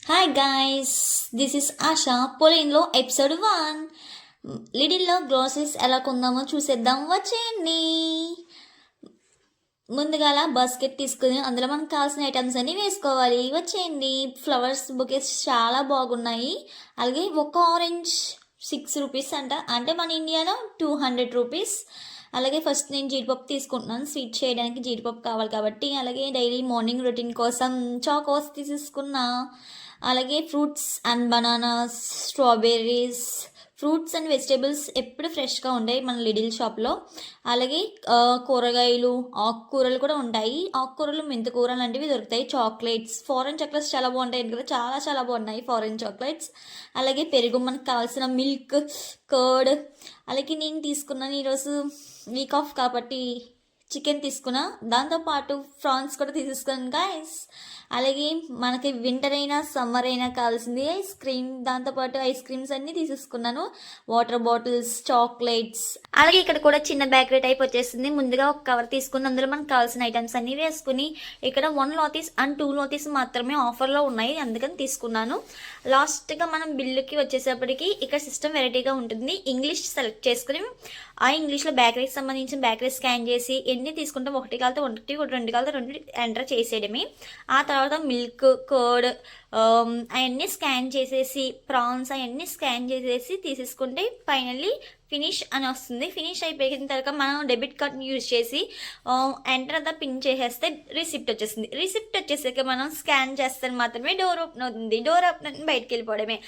Hi guys, this is Asha. పొలిన్లో episode 1. లిడిల్లో groceries ఎలా కొందామో చూసేద్దాం, వచ్చేయండి. ముందుగా బాస్కెట్ తీసుకుని అందులో మనకు కావాల్సిన ఐటమ్స్ అన్ని వేసుకోవాలి, వచ్చేయండి. ఫ్లవర్స్ బొకేస్ చాలా బాగున్నాయి. అలాగే ఒక ఆరెంజ్ 6 రూపీస్ అంటే మన ఇండియాలో 200 రూపీస్. అలాగే ఫస్ట్ నేను జీడిపప్పు తీసుకుంటున్నాను, స్వీట్ చేయడానికి జీడిపప్పు కావాలి కాబట్టి. అలాగే డైలీ మార్నింగ్ రొటీన్ కోసం చాకోస్ తీసుకున్నా. అలాగే fruits and bananas, strawberries, fruits and vegetables ఎప్పుడు ఫ్రెష్గా ఉంటాయి మన లిడిల్ షాప్లో. అలాగే కూరగాయలు, ఆకుకూరలు కూడా ఉంటాయి. ఆకుకూరలు, మెంతికూర లాంటివి దొరుకుతాయి. చాక్లెట్స్, ఫారెన్ చాక్లెట్స్ చాలా బాగుంటాయి కదా, చాలా చాలా బాగున్నాయి ఫారెన్ చాక్లెట్స్. అలాగే పెరుగు, మనకు కావాల్సిన మిల్క్, కర్డ్. అలాగే నేను తీసుకున్నాను ఈరోజు వీక్ ఆఫ్ కాబట్టి చికెన్ తీసుకున్నా, దాంతోపాటు ఫ్రాన్స్ కూడా తీసేసుకున్నాను గైస్. అలాగే మనకి వింటర్ అయినా సమ్మర్ అయినా కావాల్సింది ఐస్ క్రీమ్, దాంతోపాటు ఐస్ క్రీమ్స్ అన్నీ తీసేసుకున్నాను. Water bottles, chocolates. అలాగే ఇక్కడ కూడా చిన్న బేకరీ టైప్ వచ్చేసింది. ముందుగా ఒక కవర్ తీసుకుని అందులో మనకు కావాల్సిన ఐటమ్స్ అన్నీ వేసుకుని, ఇక్కడ 1 లోతీస్ అండ్ 2 లోతీస్ మాత్రమే ఆఫర్లో ఉన్నాయి, అందుకని తీసుకున్నాను. లాస్ట్గా మనం బిల్లుకి వచ్చేసేపటికి ఇక్కడ సిస్టమ్ వెరైటీగా ఉంటుంది. ఇంగ్లీష్ సెలెక్ట్ చేసుకుని ఆ ఇంగ్లీష్లో బేకరీకి సంబంధించిన బేకరీ స్కాన్ చేసి ఎన్ని తీసుకుంటాం, 1 కాలితే 1, 2 కాలితే 2 ఎంటర్ చేసేయడమే. ఆ తర్వాత మిల్క్, కర్డ్ అవన్నీ స్కాన్ చేసేసి, ప్రాన్స్ అవన్నీ స్కాన్ చేసేసి తీసేసుకుంటే ఫైనల్లీ ఫినిష్ అని వస్తుంది. ఫినిష్ అయిపోయిన తర్వాత మనం డెబిట్ కార్డ్ని యూజ్ చేసి ఎంటర్ అంతా పిన్ చేసేస్తే రిసిప్ట్ వచ్చేస్తుంది. రిసిప్ట్ వచ్చేసాక మనం స్కాన్ చేస్తే మాత్రమే డోర్ ఓపెన్ అవుతుంది. డోర్ ఓపెన్ బయటకు వెళ్ళిపోవడమే.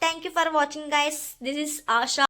Thank you for watching guys, this is ASHA.